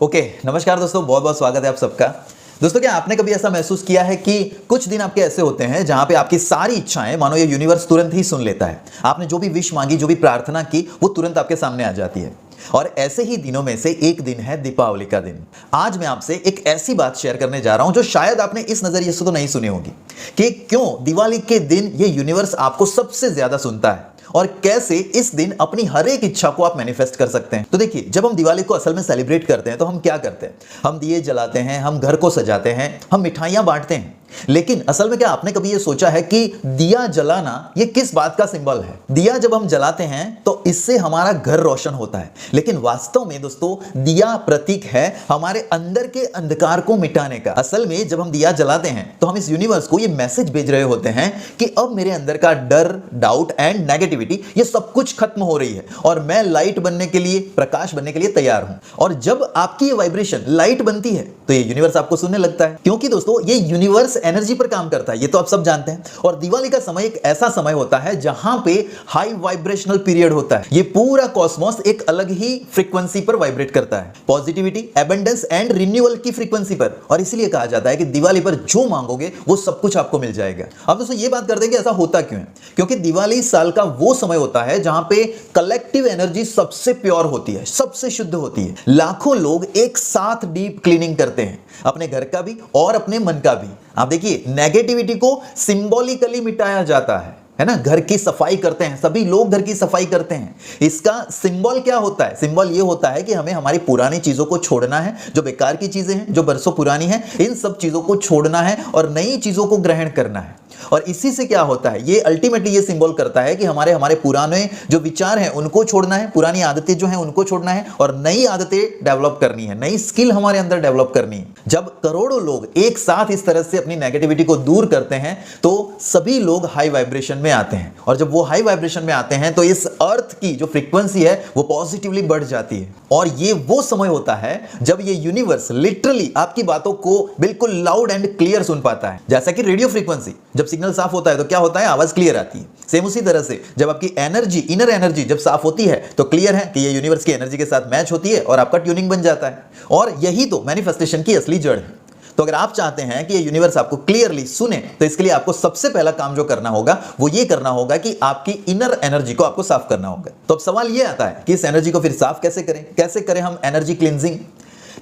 Okay नमस्कार दोस्तों, बहुत बहुत स्वागत है आप सबका। दोस्तों, क्या आपने कभी ऐसा महसूस किया है कि कुछ दिन आपके ऐसे होते हैं जहां पे आपकी सारी इच्छाएं मानो ये यूनिवर्स तुरंत ही सुन लेता है। आपने जो भी विश मांगी, जो भी प्रार्थना की, वो तुरंत आपके सामने आ जाती है। और ऐसे ही दिनों में से एक दिन है दीपावली का दिन। आज मैं आपसे एक ऐसी बात शेयर करने जा रहा हूं जो शायद आपने इस नजरिए से तो नहीं सुनी होगी कि क्यों दिवाली के दिन ये यूनिवर्स आपको सबसे ज्यादा सुनता है और कैसे इस दिन अपनी हर एक इच्छा को आप मैनिफेस्ट कर सकते हैं। तो देखिए, जब हम दिवाली को असल में सेलिब्रेट करते हैं तो हम क्या करते हैं? हम दिए जलाते हैं, हम घर को सजाते हैं, हम मिठाइयां बांटते हैं। लेकिन असल में क्या आपने कभी ये सोचा है कि दिया जलाना ये किस बात का सिंबल है? दिया जब हम जलाते हैं तो इससे हमारा घर रोशन होता है, लेकिन वास्तव में दोस्तों दिया प्रतीक है हमारे अंदर के अंधकार को मिटाने का। असल में जब हम दिया जलाते हैं तो हम इस यूनिवर्स को ये मैसेज भेज रहे होते हैं कि अब मेरे अंदर का डर, डाउट एंड नेगेटिविटी ये सब कुछ खत्म हो रही है और मैं लाइट बनने के लिए, प्रकाश बनने के लिए तैयार हूं। और जब आपकी ये वाइब्रेशन लाइट बनती है तो ये यूनिवर्स आपको सुनने लगता है, क्योंकि दोस्तों ये यूनिवर्स एनर्जी पर काम करता है, ये तो आप सब जानते हैं। और दिवाली का समय एक ऐसा समय होता है जहां पे हाई वाइब्रेशनल पीरियड होता है। ये पूरा कॉस्मोस एक अलग ही फ्रीक्वेंसी पर वाइब्रेट करता है, पॉजिटिविटी, एबंडेंस एंड रिन्यूअल की फ्रीक्वेंसी पर। और इसीलिए कहा जाता है कि दिवाली पर जो मांगोगे वो सब कुछ आपको मिल जाएगा। अब दोस्तों ये बात करते हैं कि ऐसा होता क्यों है? क्योंकि दिवाली साल का वो समय होता है जहां पे कलेक्टिव एनर्जी सबसे प्योर होती है, सबसे शुद्ध होती है। लाखों लोग एक साथ डीप क्लीनिंग करते हैं, अपने घर का भी और अपने मन का भी। आप देखिए, नेगेटिविटी को सिंबॉलिकली मिटाया जाता है ना? घर की सफाई करते हैं, सभी लोग घर की सफाई करते हैं। इसका सिंबल क्या होता है? सिंबल ये होता है कि हमें हमारी पुरानी चीजों को छोड़ना है, जो बेकार की चीजें हैं, जो बरसों पुरानी हैं, इन सब चीजों को छोड़ना है और नई चीजों को ग्रहण करना है। और इसी से क्या होता है, ये अल्टीमेटली ये सिंबल करता है कि हमारे पुराने जो विचार हैं उनको छोड़ना है, पुरानी आदतें जो हैं उनको छोड़ना है और नई आदतें डेवलप करनी है, नई स्किल हमारे अंदर डेवलप करनी है। जब करोड़ों लोग एक साथ इस तरह से अपनी नेगेटिविटी को दूर करते हैं तो सभी लोग हाई वाइब्रेशन में आते हैं। और जब वो हाई वाइब्रेशन में आते हैं तो इस अर्थ की जो फ्रीक्वेंसी है वो पॉजिटिवली बढ़ जाती है। और ये वो समय होता है जब ये यूनिवर्स लिटरली आपकी बातों को बिल्कुल लाउड एंड क्लियर सुन पाता है। जैसा कि रेडियो फ्रीक्वेंसी जब सिग्नल साफ होता है तो क्या होता है? आवाज क्लियर आती है। सेम उसी तरह से जब आपकी एनर्जी, इनर एनर्जी जब साफ होती है तो क्लियर है कि ये यूनिवर्स की एनर्जी के साथ मैच होती है और आपका ट्यूनिंग बन जाता है। और यही तो मैनिफेस्टेशन की असली जड़ है। तो अगर आप चाहते हैं कि ये यूनिवर्स आपको क्लियरली सुने तो इसके लिए आपको सबसे पहला काम जो करना होगा वो ये करना होगा कि आपकी इनर एनर्जी को आपको साफ करना होगा। तो अब सवाल ये आता है कि इस एनर्जी को फिर साफ कैसे करें हम एनर्जी क्लींजिंग?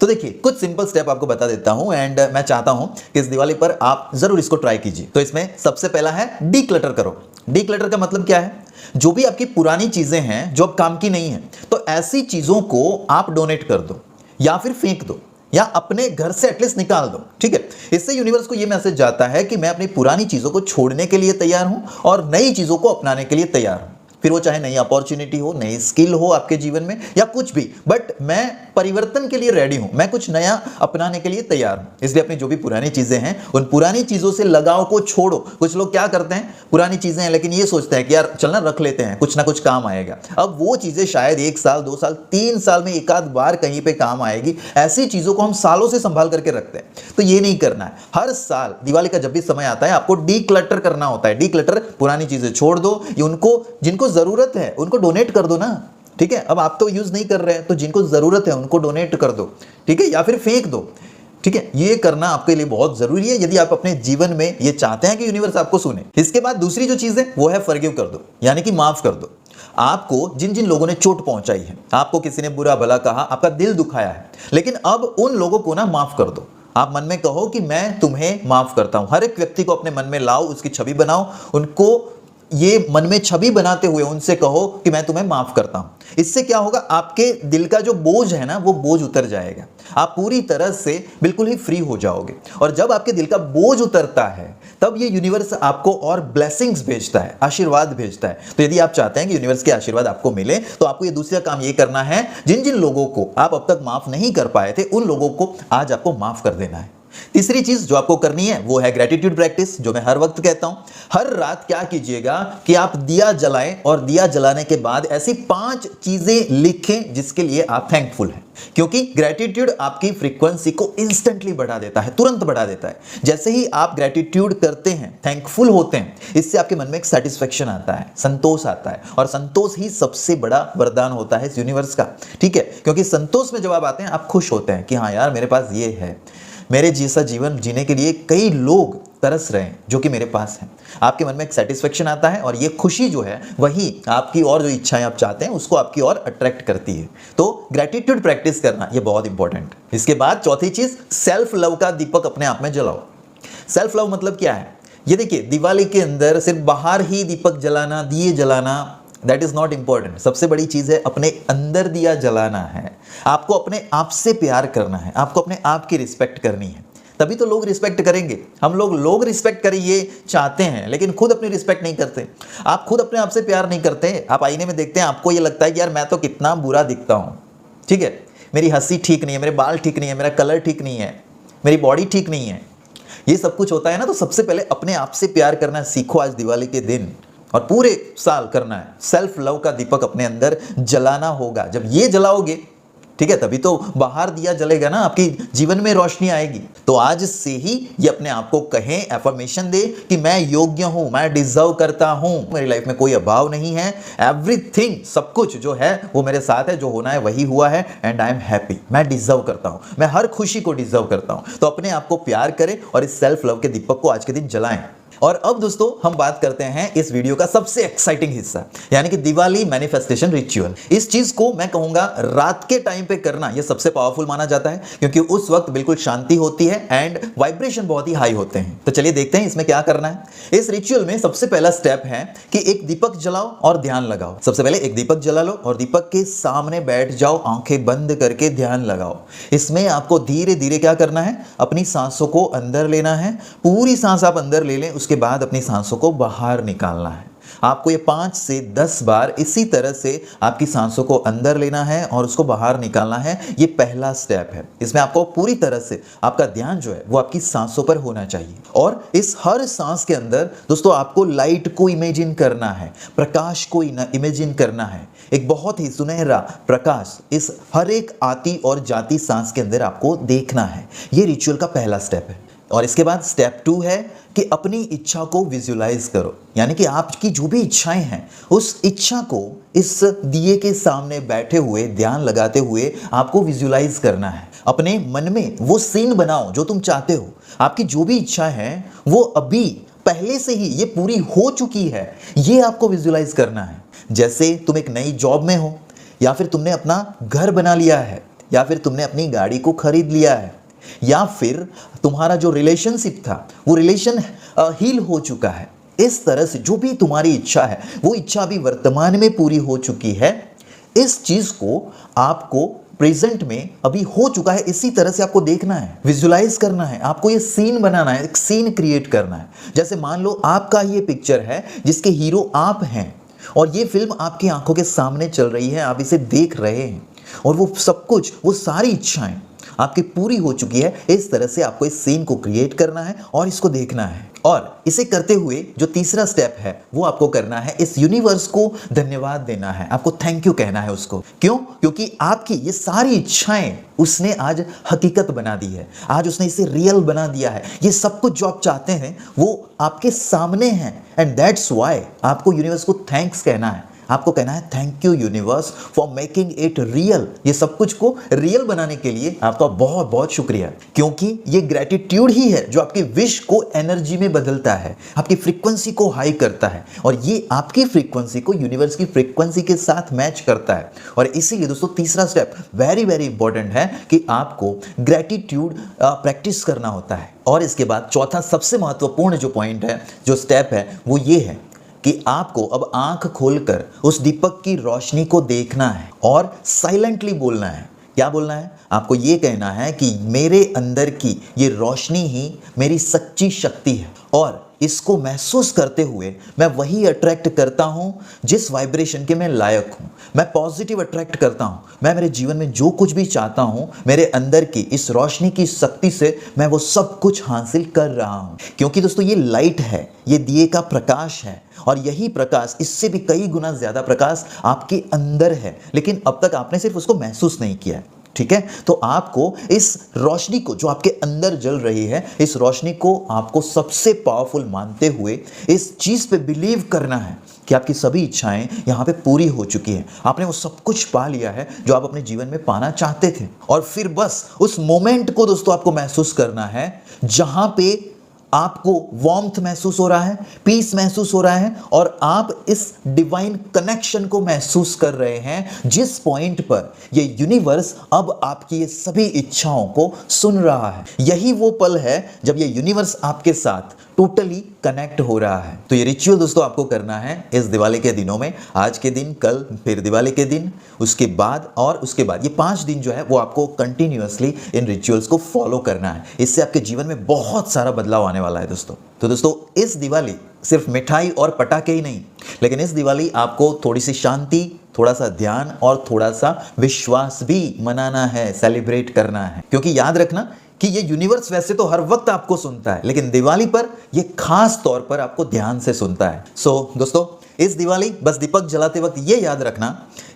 तो देखिए, कुछ सिंपल स्टेप आपको बता देता हूं एंड मैं चाहता हूं कि इस दिवाली पर आप जरूर इसको ट्राई कीजिए। तो इसमें सबसे पहला है डीक्लटर करो। डीक्लटर का मतलब क्या है? जो भी आपकी पुरानी चीजें हैं जो अब काम की नहीं है, तो ऐसी चीजों को आप डोनेट कर दो या फिर फेंक दो या अपने घर से एटलीस्ट निकाल दो। ठीक है, इससे यूनिवर्स को यह मैसेज जाता है कि मैं अपनी पुरानी चीजों को छोड़ने के लिए तैयार हूं और नई चीजों को अपनाने के लिए तैयार हूं। फिर वो चाहे नई अपॉर्चुनिटी हो, नई स्किल हो आपके जीवन में या कुछ भी, बट मैं परिवर्तन के लिए रेडी हूं, मैं कुछ नया अपनाने के लिए तैयार हूं। इसलिए अपनी जो भी पुरानी चीजें हैं उन पुरानी चीजों से लगाव को छोड़ो। कुछ लोग क्या करते हैं, पुरानी चीजें हैं लेकिन ये सोचते हैं कि यार चलना रख लेते हैं, कुछ ना कुछ काम आएगा। अब वो चीजें शायद 1 साल, 2 साल, 3 साल में एक आध बार कहीं पे काम आएगी। ऐसी चीजों को हम सालों से संभाल करके रखते हैं, तो ये नहीं करना है। हर साल दिवाली का जब भी समय आता है आपको डीक्लटर करना होता है। डीक्लटर, पुरानी चीजें छोड़ दो, ये उनको जिनको जरूरत है उनको डोनेट कर दो ना। ठीक है, अब आप तो यूज नहीं कर रहे हैं तो जिनको जरूरत है उनको डोनेट कर दो। ठीक है, या फिर फेंक दो। ठीक है, ये करना आपके लिए बहुत जरूरी है यदि आप अपने जीवन में ये चाहते हैं कि यूनिवर्स आपको सुने। इसके बाद दूसरी जो चीज है वो है फॉरगिव कर दो, यानी कि माफ कर दो। आपको जिन जिन लोगों ने चोट पहुंचाई है, आपको किसी ने बुरा भला कहा, आपका दिल दुखाया है, लेकिन अब उन लोगों को ना माफ कर दो। आप मन में कहो कि मैं तुम्हें माफ करता हूं। हर एक व्यक्ति को अपने मन में लाओ, उसकी छवि बनाओ, उनको ये मन में छवि बनाते हुए उनसे कहो कि मैं तुम्हें माफ करता हूं। इससे क्या होगा, आपके दिल का जो बोझ है ना वो बोझ उतर जाएगा। आप पूरी तरह से बिल्कुल ही फ्री हो जाओगे। और जब आपके दिल का बोझ उतरता है तब ये यूनिवर्स आपको और ब्लेसिंग्स भेजता है, आशीर्वाद भेजता है। तो यदि आप चाहते हैं कि यूनिवर्स के आशीर्वाद आपको मिले तो आपको ये दूसरा काम ये करना है, जिन जिन लोगों को आप अब तक माफ नहीं कर पाए थे उन लोगों को आज आपको माफ कर देना है। तीसरी चीज जो आपको करनी है वो है ग्रेटिट्यूड प्रैक्टिस, जो मैं हर वक्त कहता हूं। हर रात क्या कीजिएगा कि आप दिया जलाएं और दिया जलाने के बाद ऐसी 5 चीजें लिखें जिसके लिए आप थैंकफुल हैं, क्योंकि ग्रेटिट्यूड आपकी फ्रीक्वेंसी को इंस्टेंटली बढ़ा देता है, तुरंत बढ़ा देता है। जैसे ही आप ग्रेटिट्यूड करते हैं, थैंकफुल होते हैं, इससे आपके मन में एक सेटिस्फेक्शन आता है, संतोष आता है, और संतोष ही सबसे बड़ा वरदान होता है इस यूनिवर्स का। ठीक है, क्योंकि संतोष में जब आप आते हैं आप खुश होते हैं कि हाँ यार मेरे पास ये है, मेरे जैसा जीवन जीने के लिए कई लोग तरस रहे हैं जो कि मेरे पास है। आपके मन में एक सेटिस्फेक्शन आता है और ये खुशी जो है वही आपकी और जो इच्छाएं आप चाहते हैं उसको आपकी ओर अट्रैक्ट करती है। तो ग्रेटिट्यूड प्रैक्टिस करना ये बहुत इंपॉर्टेंट है। इसके बाद चौथी चीज, सेल्फ लव का दीपक अपने आप में जलाओ। सेल्फ लव मतलब क्या है? ये देखिए, दिवाली के अंदर सिर्फ बाहर ही दीपक जलाना, दिए जलाना, दैट इज नॉट इंपॉर्टेंट। सबसे बड़ी चीज है अपने अंदर दिया जलाना है। आपको अपने आप से प्यार करना है, आपको अपने आप की रिस्पेक्ट करनी है, तभी तो लोग रिस्पेक्ट करेंगे। हम लोग रिस्पेक्ट करें ये चाहते हैं, लेकिन खुद अपनी रिस्पेक्ट नहीं करते। आप खुद अपने आप से प्यार नहीं करते। आप आईने में देखते हैं, आपको ये लगता है कि यार मैं तो कितना बुरा दिखता हूँ, ठीक है, मेरी हंसी ठीक नहीं है, मेरे बाल ठीक नहीं है, मेरा कलर ठीक नहीं है, मेरी बॉडी ठीक नहीं है, ये सब कुछ होता है ना। तो सबसे पहले अपने आप से प्यार करना सीखो आज दिवाली के दिन, और पूरे साल करना है। सेल्फ लव का दीपक अपने अंदर जलाना होगा। जब ये जलाओगे, ठीक है, तभी तो बाहर दिया जलेगा ना, आपकी जीवन में रोशनी आएगी। तो आज से ही ये अपने आप को कहें, एफर्मेशन दे कि मैं योग्य हूं, मैं डिजर्व करता हूं, मेरी लाइफ में कोई अभाव नहीं है, एवरीथिंग, सब कुछ जो है वो मेरे साथ है, जो होना है वही हुआ है, एंड आई एम हैप्पी। मैं डिजर्व करता हूं, मैं हर खुशी को डिजर्व करता हूं। तो अपने आप को प्यार करें और इस सेल्फ लव के दीपक को आज के दिन जलाएं। और अब दोस्तों हम बात करते हैं इस वीडियो का सबसे एक्साइटिंग हिस्सा, यानी कि दिवाली मैनिफेस्टेशन रिचुअल। इस चीज को मैं कहूंगा रात के टाइम पे करना ये सबसे पावरफुल माना जाता है, क्योंकि उस वक्त बिल्कुल शांति होती है एंड वाइब्रेशन बहुत ही हाई होते हैं। तो चलिए देखते हैं इसमें क्या करना है। इस रिचुअल में सबसे पहला स्टेप है कि एक दीपक जलाओ और ध्यान लगाओ। सबसे पहले एक दीपक जला लो और दीपक के सामने बैठ जाओ, आंखें बंद करके ध्यान लगाओ। इसमें आपको धीरे धीरे क्या करना है, अपनी सांसों को अंदर लेना है। पूरी सांस आप अंदर ले लें, उसके बाद अपनी सांसों को बाहर निकालना है। आपको ये 5 से 10 बार इसी तरह से आपकी सांसों को अंदर लेना है और उसको बाहर निकालना है। ये पहला स्टेप है। इसमें आपको पूरी तरह से आपका ध्यान जो है वो आपकी सांसों पर होना चाहिए। और इस हर सांस के अंदर दोस्तों आपको लाइट को इमेजिन करना है, प्रकाश को इमेजिन करना है। एक बहुत ही सुनहरा प्रकाश इस हर एक आती और जाती सांस के अंदर आपको देखना है। ये रिचुअल का पहला स्टेप है। और इसके बाद स्टेप 2 है कि अपनी इच्छा को विजुलाइज करो, यानी कि आपकी जो भी इच्छाएं हैं उस इच्छा को इस दिए के सामने बैठे हुए, ध्यान लगाते हुए आपको विजुलाइज करना है। अपने मन में वो सीन बनाओ जो तुम चाहते हो। आपकी जो भी इच्छा है वो अभी पहले से ही ये पूरी हो चुकी है, ये आपको विजुलाइज करना है। जैसे तुम एक नई जॉब में हो, या फिर तुमने अपना घर बना लिया है, या फिर तुमने अपनी गाड़ी को खरीद लिया है, या फिर तुम्हारा जो रिलेशनशिप था वो रिलेशन हील हो चुका है। इस तरह से जो भी तुम्हारी इच्छा है वो इच्छा भी वर्तमान में पूरी हो चुकी है। इस चीज को आपको प्रेजेंट में अभी हो चुका है, इसी तरह से आपको देखना है, विजुलाइज करना है। आपको ये सीन बनाना है, एक सीन क्रिएट करना है। जैसे मान लो आपका ये पिक्चर है जिसके हीरो आप हैं और ये फिल्म आपकी आंखों के सामने चल रही है, आप इसे देख रहे हैं और वो सब कुछ, वो सारी इच्छाएं आपकी पूरी हो चुकी है। इस तरह से आपको इस सीन को क्रिएट करना है और इसको देखना है। और इसे करते हुए जो तीसरा स्टेप है वो आपको करना है, इस यूनिवर्स को धन्यवाद देना है, आपको थैंक यू कहना है उसको। क्यों? क्योंकि आपकी ये सारी इच्छाएं उसने आज हकीकत बना दी है, आज उसने इसे रियल बना दिया है। ये सब कुछ जो आप चाहते हैं वो आपके सामने है, एंड दैट्स व्हाई आपको यूनिवर्स को थैंक्स कहना है। आपको कहना है thank you universe for making it real. ये सब कुछ को रियल बनाने के लिए आपका बहुत बहुत शुक्रिया, क्योंकि ये ग्रेटिट्यूड ही है जो आपकी विश को एनर्जी में बदलता है, आपकी फ्रीक्वेंसी को हाई करता है, और ये आपकी फ्रीक्वेंसी को यूनिवर्स की फ्रीक्वेंसी के साथ मैच करता है। और इसीलिए दोस्तों तीसरा स्टेप वेरी वेरी इंपॉर्टेंट है कि आपको ग्रेटिट्यूड प्रैक्टिस करना होता है। और इसके बाद चौथा सबसे महत्वपूर्ण जो पॉइंट है, जो स्टेप है, वो ये है कि आपको अब आंख खोलकर उस दीपक की रोशनी को देखना है और साइलेंटली बोलना है। क्या बोलना है? आपको ये कहना है कि मेरे अंदर की ये रोशनी ही मेरी सच्ची शक्ति है, और इसको महसूस करते हुए मैं वही अट्रैक्ट करता हूं जिस वाइब्रेशन के मैं लायक हूं। मैं पॉजिटिव अट्रैक्ट करता हूं। मैं मेरे जीवन में जो कुछ भी चाहता हूं, मेरे अंदर की इस रोशनी की शक्ति से मैं वो सब कुछ हासिल कर रहा हूं। क्योंकि दोस्तों ये लाइट है, ये दिए का प्रकाश है, और यही प्रकाश, इससे भी कई गुना ज्यादा प्रकाश आपके अंदर है, लेकिन अब तक आपने सिर्फ उसको महसूस नहीं किया है। ठीक है, तो आपको इस रोशनी को जो आपके अंदर जल रही है, इस रोशनी को आपको सबसे पावरफुल मानते हुए इस चीज पे बिलीव करना है कि आपकी सभी इच्छाएं यहां पे पूरी हो चुकी हैं। आपने वो सब कुछ पा लिया है जो आप अपने जीवन में पाना चाहते थे, और फिर बस उस मोमेंट को दोस्तों आपको महसूस करना है जहां पे आपको वार्मथ महसूस हो रहा है, पीस महसूस हो रहा है, और आप इस डिवाइन कनेक्शन को महसूस कर रहे हैं जिस पॉइंट पर ये यूनिवर्स अब आपकी ये सभी इच्छाओं को सुन रहा है। यही वो पल है जब ये यूनिवर्स आपके साथ टोटली कनेक्ट हो रहा है। तो ये रिचुअल दोस्तों आपको करना है इस दिवाली के दिनों में, आज के दिन, कल, फिर दिवाली के दिन, उसके बाद और उसके बाद, ये 5 दिन जो है वो आपको कंटिन्यूअसली इन रिचुअल्स को फॉलो करना है। इससे आपके जीवन में बहुत सारा बदलाव आने वाला है दोस्तों। तो दोस्तों इस दिवाली सिर्फ मिठाई और पटाखे ही नहीं, लेकिन इस दिवाली आपको थोड़ी सी शांति, थोड़ा सा ध्यान और थोड़ा सा विश्वास भी मनाना है, सेलिब्रेट करना है। क्योंकि याद रखना कि ये यूनिवर्स वैसे तो हर वक्त आपको सुनता है, लेकिन दिवाली पर ये खास तौर पर आपको ध्यान से सुनता है। सो दोस्तों इस दिवाली बस दीपक जलाते वक्त ये याद रखना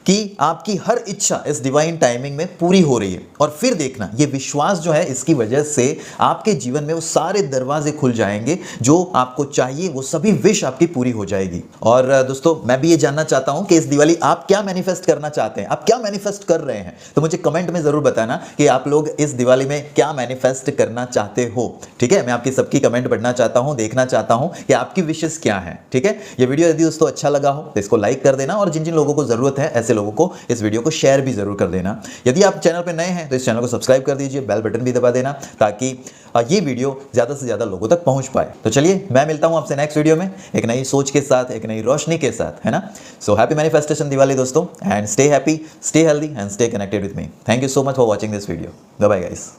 कि आपकी हर इच्छा इस डिवाइन टाइमिंग में पूरी हो रही है, और फिर देखना ये विश्वास जो है, इसकी वजह से आपके जीवन में वो सारे दरवाजे खुल जाएंगे जो आपको चाहिए, वो सभी विश आपकी पूरी हो जाएगी। और दोस्तों मैं भी ये जानना चाहता हूं कि इस दिवाली आप क्या मैनिफेस्ट करना चाहते हैं, आप क्या मैनिफेस्ट कर रहे हैं, तो मुझे कमेंट में जरूर बताना कि आप लोग इस दिवाली में क्या मैनिफेस्ट करना चाहते हो। ठीक है, मैं आपकी सबकी कमेंट पढ़ना चाहता हूं, देखना चाहता हूं कि आपकी विशेष क्या है। ठीक है, ये वीडियो यदि दोस्तों अच्छा लगा हो तो इसको लाइक कर देना, और जिन जिन लोगों को जरूरत है ऐसे लोगों को इस वीडियो को शेयर भी जरूर कर देना। यदि आप चैनल पे नए हैं तो इस चैनल को सब्सक्राइब कर दीजिए, बेल बटन भी दबा देना, ताकि ये वीडियो ज्यादा से ज्यादा लोगों तक पहुंच पाए। तो चलिए मैं मिलता हूं आपसे नेक्स्ट वीडियो में एक नई सोच के साथ, एक नई रोशनी के साथ, है ना। सो हैप्पी मैनिफेस्टेशन दिवाली दोस्तों, and stay happy, stay healthy and stay connected with me. Thank you so much for watching this video. Bye bye guys.